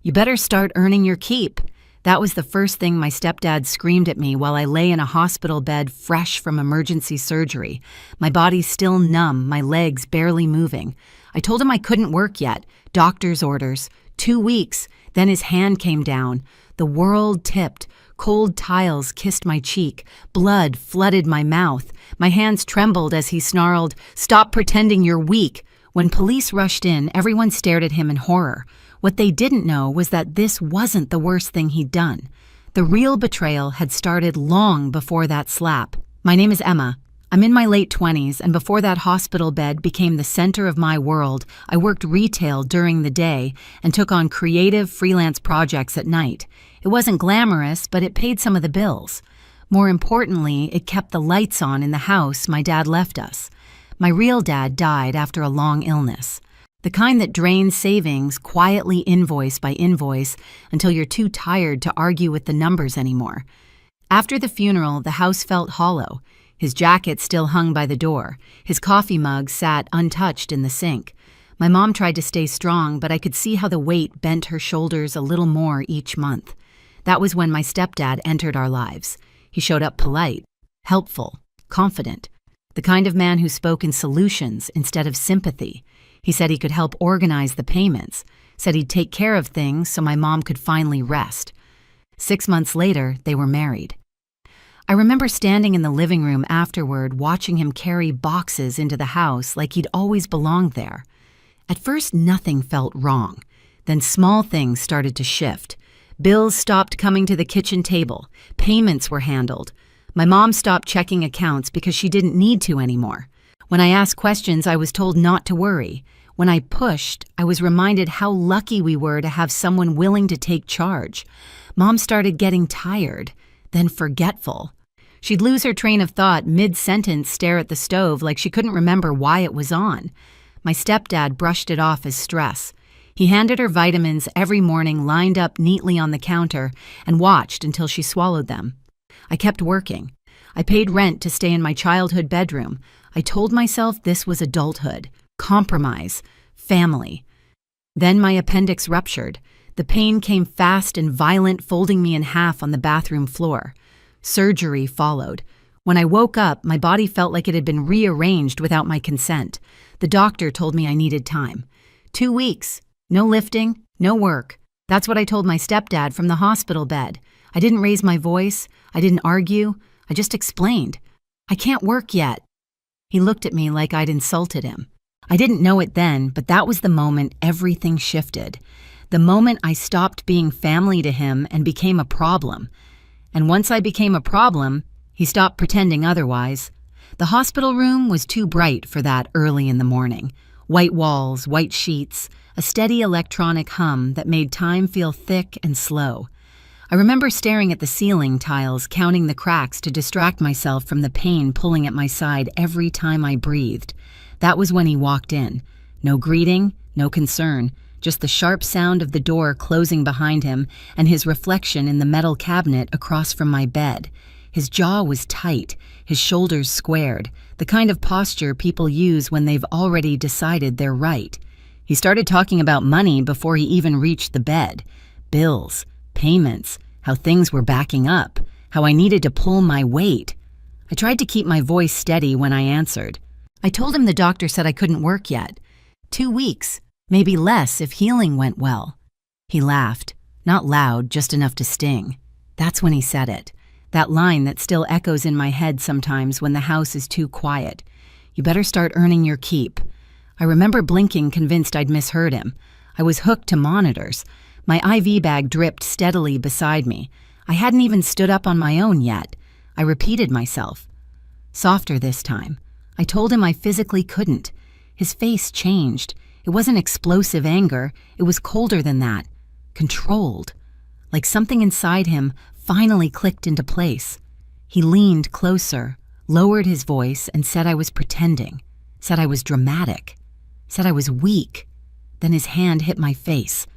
You better start earning your keep. That was the first thing my stepdad screamed at me while I lay in a hospital bed fresh from emergency surgery. My body still numb, my legs barely moving. I told him I couldn't work yet. Doctor's orders. 2 weeks. Then his hand came down. The world tipped. Cold tiles kissed my cheek. Blood flooded my mouth. My hands trembled as he snarled, "Stop pretending you're weak." When police rushed in, everyone stared at him in horror. What they didn't know was that this wasn't the worst thing he'd done. The real betrayal had started long before that slap. My name is Emma. I'm in my late 20s, and before that hospital bed became the center of my world, I worked retail during the day and took on creative freelance projects at night. It wasn't glamorous, but it paid some of the bills. More importantly, it kept the lights on in the house my dad left us. My real dad died after a long illness. The kind that drains savings quietly invoice by invoice until you're too tired to argue with the numbers anymore. After the funeral, the house felt hollow. His jacket still hung by the door. His coffee mug sat untouched in the sink. My mom tried to stay strong, but I could see how the weight bent her shoulders a little more each month. That was when my stepdad entered our lives. He showed up polite, helpful, confident, the kind of man who spoke in solutions instead of sympathy. He said he could help organize the payments, said he'd take care of things so my mom could finally rest. 6 months later, they were married. I remember standing in the living room afterward, watching him carry boxes into the house like he'd always belonged there. At first, nothing felt wrong. Then small things started to shift. Bills stopped coming to the kitchen table. Payments were handled. My mom stopped checking accounts because she didn't need to anymore. When I asked questions, I was told not to worry. When I pushed, I was reminded how lucky we were to have someone willing to take charge. Mom started getting tired, then forgetful. She'd lose her train of thought mid-sentence, stare at the stove like she couldn't remember why it was on. My stepdad brushed it off as stress. He handed her vitamins every morning lined up neatly on the counter and watched until she swallowed them. I kept working. I paid rent to stay in my childhood bedroom. I told myself this was adulthood, compromise, family. Then my appendix ruptured. The pain came fast and violent, folding me in half on the bathroom floor. Surgery followed. When I woke up, my body felt like it had been rearranged without my consent. The doctor told me I needed time. 2 weeks. No lifting, no work. That's what I told my stepdad from the hospital bed. I didn't raise my voice. I didn't argue. I just explained. I can't work yet. He looked at me like I'd insulted him. I didn't know it then, but that was the moment everything shifted. The moment I stopped being family to him and became a problem. And once I became a problem, he stopped pretending otherwise. The hospital room was too bright for that early in the morning. White walls, white sheets, a steady electronic hum that made time feel thick and slow. I remember staring at the ceiling tiles, counting the cracks to distract myself from the pain pulling at my side every time I breathed. That was when he walked in. No greeting, no concern, just the sharp sound of the door closing behind him and his reflection in the metal cabinet across from my bed. His jaw was tight, his shoulders squared, the kind of posture people use when they've already decided they're right. He started talking about money before he even reached the bed. Bills, payments, how things were backing up, how I needed to pull my weight. I tried to keep my voice steady when I answered. I told him the doctor said I couldn't work yet. 2 weeks, maybe less if healing went well. He laughed, not loud, just enough to sting. That's when he said it. That line that still echoes in my head sometimes when the house is too quiet. You better start earning your keep. I remember blinking, convinced I'd misheard him. I was hooked to monitors. My IV bag dripped steadily beside me. I hadn't even stood up on my own yet. I repeated myself. Softer this time. I told him I physically couldn't. His face changed. It wasn't explosive anger. It was colder than that. Controlled. Like something inside him finally clicked into place. He leaned closer, lowered his voice, and said I was pretending. Said I was dramatic. Said I was weak. Then his hand hit my face.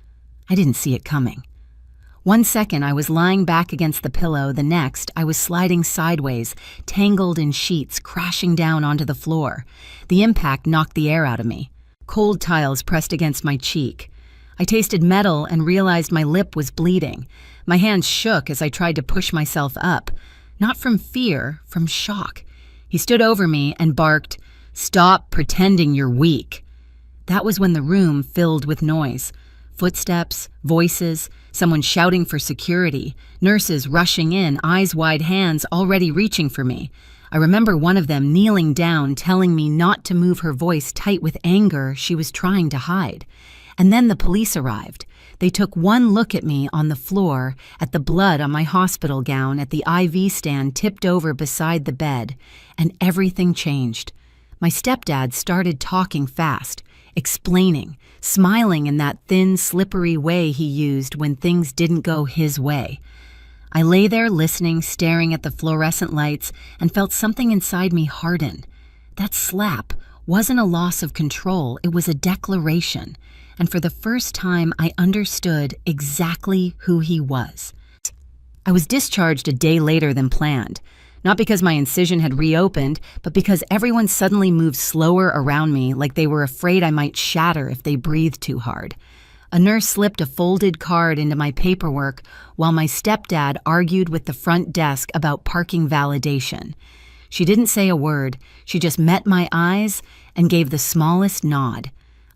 I didn't see it coming. 1 second, I was lying back against the pillow. The next, I was sliding sideways, tangled in sheets, crashing down onto the floor. The impact knocked the air out of me. Cold tiles pressed against my cheek. I tasted metal and realized my lip was bleeding. My hands shook as I tried to push myself up. Not from fear, from shock. He stood over me and barked, "Stop pretending you're weak." That was when the room filled with noise. Footsteps, voices, someone shouting for security, nurses rushing in, eyes wide, hands already reaching for me. I remember one of them kneeling down, telling me not to move, her voice tight with anger she was trying to hide. And then the police arrived. They took one look at me on the floor, at the blood on my hospital gown, at the IV stand tipped over beside the bed, and everything changed. My stepdad started talking fast, explaining, smiling in that thin, slippery way he used when things didn't go his way. I lay there listening, staring at the fluorescent lights, and felt something inside me harden. That slap wasn't a loss of control, it was a declaration. And for the first time, I understood exactly who he was. I was discharged a day later than planned, not because my incision had reopened, but because everyone suddenly moved slower around me, like they were afraid I might shatter if they breathed too hard. A nurse slipped a folded card into my paperwork while my stepdad argued with the front desk about parking validation. She didn't say a word, she just met my eyes and gave the smallest nod.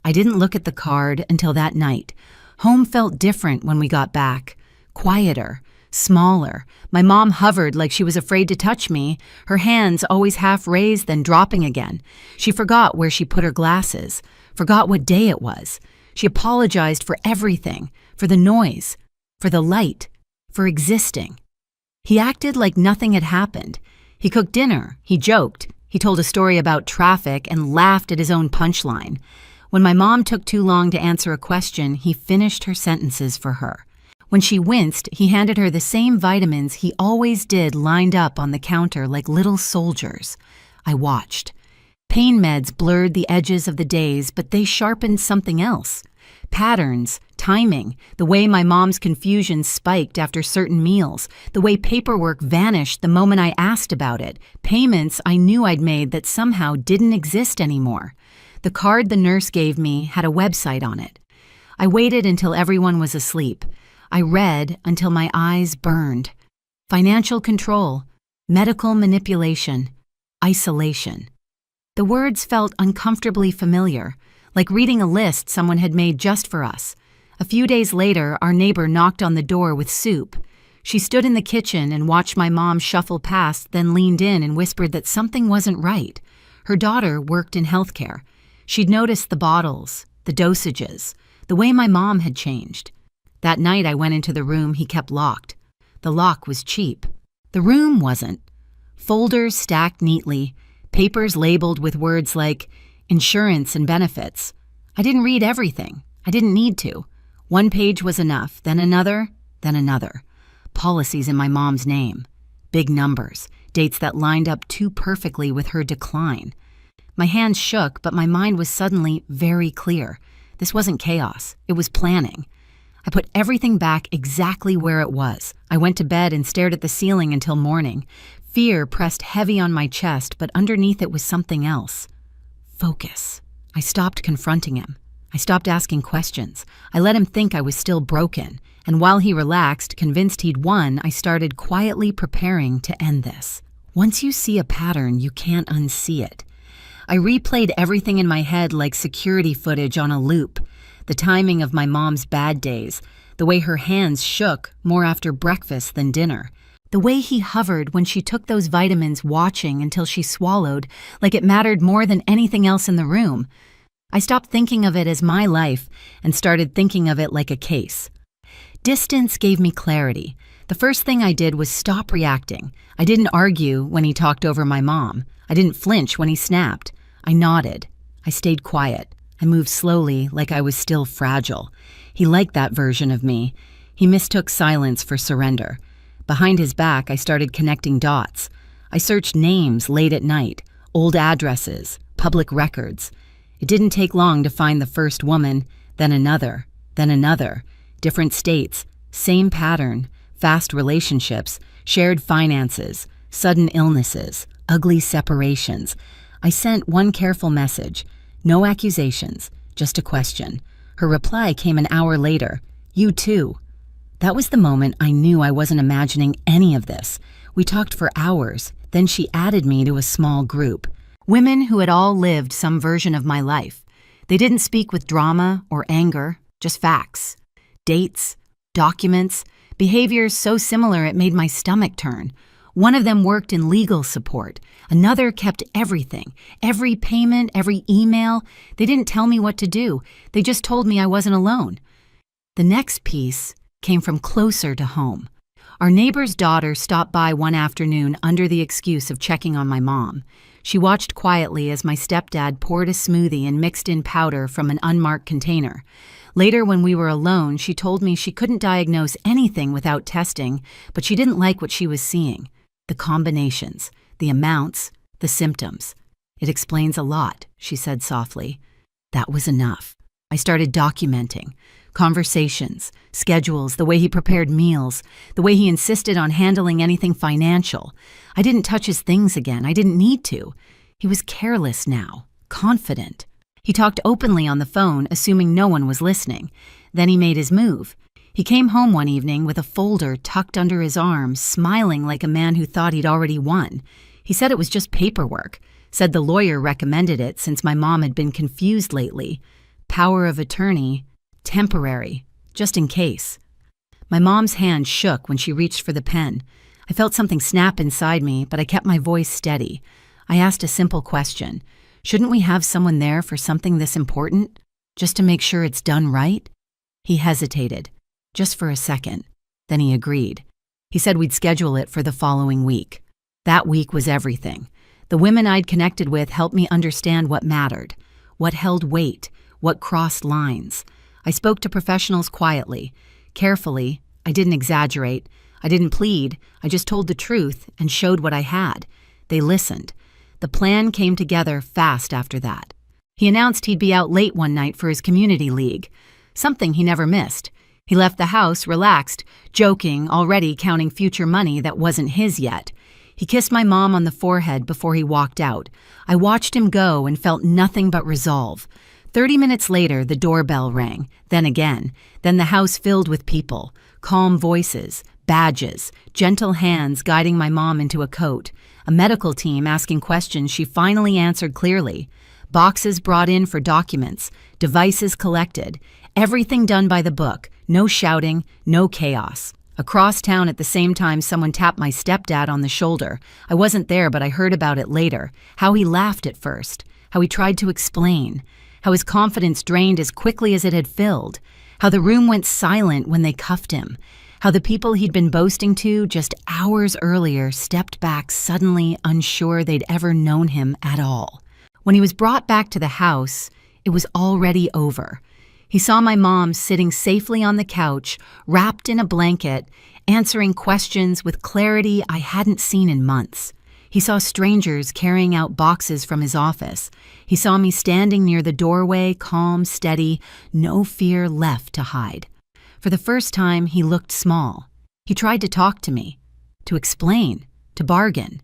I didn't look at the card until that night. Home felt different when we got back. Quieter, smaller. My mom hovered like she was afraid to touch me, her hands always half raised then dropping again. She forgot where she put her glasses, forgot what day it was. She apologized for everything, for the noise, for the light, for existing. He acted like nothing had happened. He cooked dinner, he joked, he told a story about traffic and laughed at his own punchline. When my mom took too long to answer a question, he finished her sentences for her. When she winced, he handed her the same vitamins he always did lined up on the counter like little soldiers. I watched. Pain meds blurred the edges of the days, but they sharpened something else. Patterns, timing, the way my mom's confusion spiked after certain meals, the way paperwork vanished the moment I asked about it, payments I knew I'd made that somehow didn't exist anymore. The card the nurse gave me had a website on it. I waited until everyone was asleep. I read until my eyes burned. Financial control, medical manipulation, isolation. The words felt uncomfortably familiar, like reading a list someone had made just for us. A few days later, our neighbor knocked on the door with soup. She stood in the kitchen and watched my mom shuffle past, then leaned in and whispered that something wasn't right. Her daughter worked in healthcare. She'd noticed the bottles, the dosages, the way my mom had changed. That night I went into the room he kept locked. The lock was cheap. The room wasn't. Folders stacked neatly, papers labeled with words like insurance and benefits. I didn't read everything. I didn't need to. One page was enough, then another, then another. Policies in my mom's name. Big numbers, dates that lined up too perfectly with her decline. My hands shook, but my mind was suddenly very clear. This wasn't chaos. It was planning. I put everything back exactly where it was. I went to bed and stared at the ceiling until morning. Fear pressed heavy on my chest, but underneath it was something else. Focus. I stopped confronting him. I stopped asking questions. I let him think I was still broken. And while he relaxed, convinced he'd won, I started quietly preparing to end this. Once you see a pattern, you can't unsee it. I replayed everything in my head like security footage on a loop. The timing of my mom's bad days, the way her hands shook more after breakfast than dinner, the way he hovered when she took those vitamins, watching until she swallowed like it mattered more than anything else in the room. I stopped thinking of it as my life and started thinking of it like a case. Distance gave me clarity. The first thing I did was stop reacting. I didn't argue when he talked over my mom. I didn't flinch when he snapped. I nodded. I stayed quiet. I moved slowly, like I was still fragile. He liked that version of me. He mistook silence for surrender. Behind his back, I started connecting dots. I searched names late at night, old addresses, public records. It didn't take long to find the first woman, then another, different states, same pattern, fast relationships, shared finances, sudden illnesses, ugly separations. I sent one careful message. No accusations, just a question. Her reply came an hour later. "You too." That was the moment I knew I wasn't imagining any of this. We talked for hours, then she added me to a small group. Women who had all lived some version of my life. They didn't speak with drama or anger, just facts. Dates, documents, behaviors so similar it made my stomach turn. One of them worked in legal support. Another kept everything, every payment, every email. They didn't tell me what to do. They just told me I wasn't alone. The next piece came from closer to home. Our neighbor's daughter stopped by one afternoon under the excuse of checking on my mom. She watched quietly as my stepdad poured a smoothie and mixed in powder from an unmarked container. Later, when we were alone, she told me she couldn't diagnose anything without testing, but she didn't like what she was seeing. The combinations, the amounts, the symptoms. "It explains a lot," she said softly. That was enough. I started documenting. Conversations, schedules, the way he prepared meals, the way he insisted on handling anything financial. I didn't touch his things again. I didn't need to. He was careless now, confident. He talked openly on the phone, assuming no one was listening. Then he made his move. He came home one evening with a folder tucked under his arm, smiling like a man who thought he'd already won. He said it was just paperwork, said the lawyer recommended it since my mom had been confused lately. Power of attorney, temporary, just in case. My mom's hand shook when she reached for the pen. I felt something snap inside me, but I kept my voice steady. I asked a simple question. Shouldn't we have someone there for something this important? Just to make sure it's done right? He hesitated, just for a second. Then he agreed. He said we'd schedule it for the following week. That week was everything. The women I'd connected with helped me understand what mattered, what held weight, what crossed lines. I spoke to professionals quietly, carefully. I didn't exaggerate. I didn't plead. I just told the truth and showed what I had. They listened. The plan came together fast after that. He announced he'd be out late one night for his community league, something he never missed. He left the house relaxed, joking, already counting future money that wasn't his yet. He kissed my mom on the forehead before he walked out. I watched him go and felt nothing but resolve. 30 minutes later, the doorbell rang, then again. Then the house filled with people, calm voices, badges, gentle hands guiding my mom into a coat, a medical team asking questions she finally answered clearly, boxes brought in for documents, devices collected, everything done by the book, no shouting, no chaos. Across town at the same time, someone tapped my stepdad on the shoulder. I wasn't there, but I heard about it later, how he laughed at first, how he tried to explain, how his confidence drained as quickly as it had filled, how the room went silent when they cuffed him, how the people he'd been boasting to just hours earlier stepped back suddenly unsure they'd ever known him at all. When he was brought back to the house, it was already over. He saw my mom sitting safely on the couch, wrapped in a blanket, answering questions with clarity I hadn't seen in months. He saw strangers carrying out boxes from his office. He saw me standing near the doorway, calm, steady, no fear left to hide. For the first time, he looked small. He tried to talk to me, to explain, to bargain.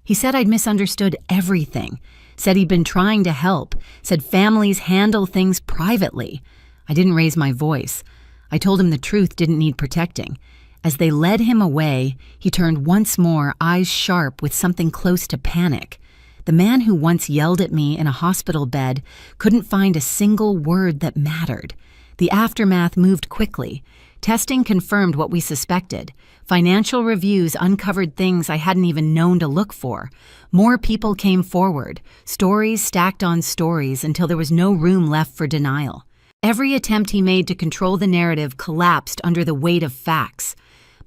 He said I'd misunderstood everything, said he'd been trying to help, said families handle things privately. I didn't raise my voice. I told him the truth didn't need protecting. As they led him away, he turned once more, eyes sharp with something close to panic. The man who once yelled at me in a hospital bed couldn't find a single word that mattered. The aftermath moved quickly. Testing confirmed what we suspected. Financial reviews uncovered things I hadn't even known to look for. More people came forward, stories stacked on stories until there was no room left for denial. Every attempt he made to control the narrative collapsed under the weight of facts.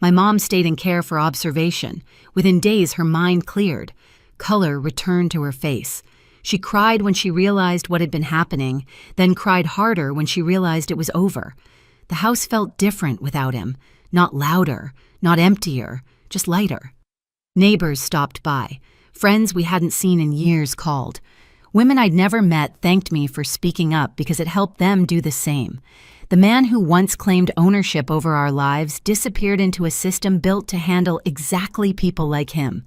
My mom stayed in care for observation. Within days, her mind cleared. Color returned to her face. She cried when she realized what had been happening, then cried harder when she realized it was over. The house felt different without him. Not louder, not emptier, just lighter. Neighbors stopped by. Friends we hadn't seen in years called. Women I'd never met thanked me for speaking up because it helped them do the same. The man who once claimed ownership over our lives disappeared into a system built to handle exactly people like him.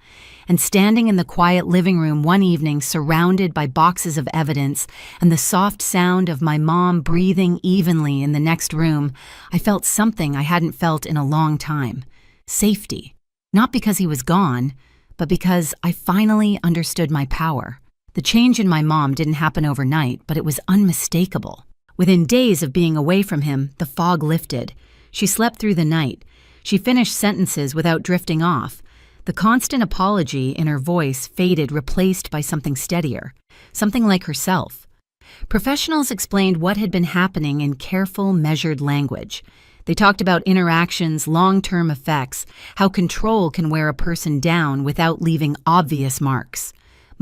And standing in the quiet living room one evening, surrounded by boxes of evidence and the soft sound of my mom breathing evenly in the next room, I felt something I hadn't felt in a long time. Safety. Not because he was gone, but because I finally understood my power. The change in my mom didn't happen overnight, but it was unmistakable. Within days of being away from him, the fog lifted. She slept through the night. She finished sentences without drifting off. The constant apology in her voice faded, replaced by something steadier, something like herself. Professionals explained what had been happening in careful, measured language. They talked about interactions, long-term effects, how control can wear a person down without leaving obvious marks.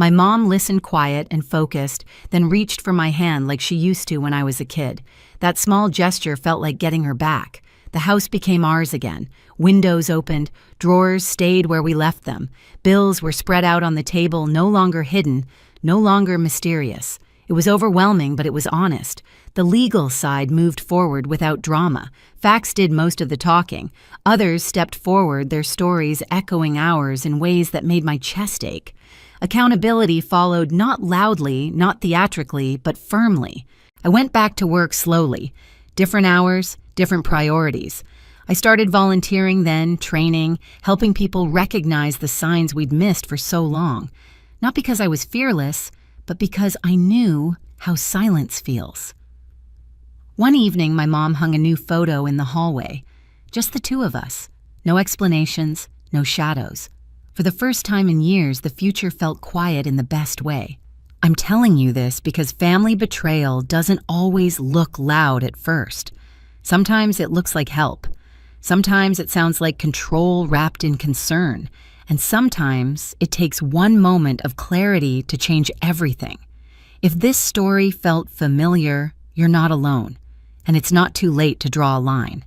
My mom listened quiet and focused, then reached for my hand like she used to when I was a kid. That small gesture felt like getting her back. The house became ours again. Windows opened, drawers stayed where we left them. Bills were spread out on the table, no longer hidden, no longer mysterious. It was overwhelming, but it was honest. The legal side moved forward without drama. Facts did most of the talking. Others stepped forward, their stories echoing ours in ways that made my chest ache. Accountability followed, not loudly, not theatrically, but firmly. I went back to work slowly. Different hours, different priorities. I started volunteering then, training, helping people recognize the signs we'd missed for so long. Not because I was fearless, but because I knew how silence feels. One evening, my mom hung a new photo in the hallway. Just the two of us. No explanations, no shadows. For the first time in years, the future felt quiet in the best way. I'm telling you this because family betrayal doesn't always look loud at first. Sometimes it looks like help. Sometimes it sounds like control wrapped in concern. And sometimes it takes one moment of clarity to change everything. If this story felt familiar, you're not alone. And it's not too late to draw a line.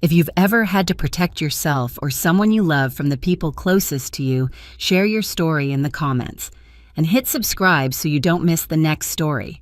If you've ever had to protect yourself or someone you love from the people closest to you, share your story in the comments. And hit subscribe so you don't miss the next story.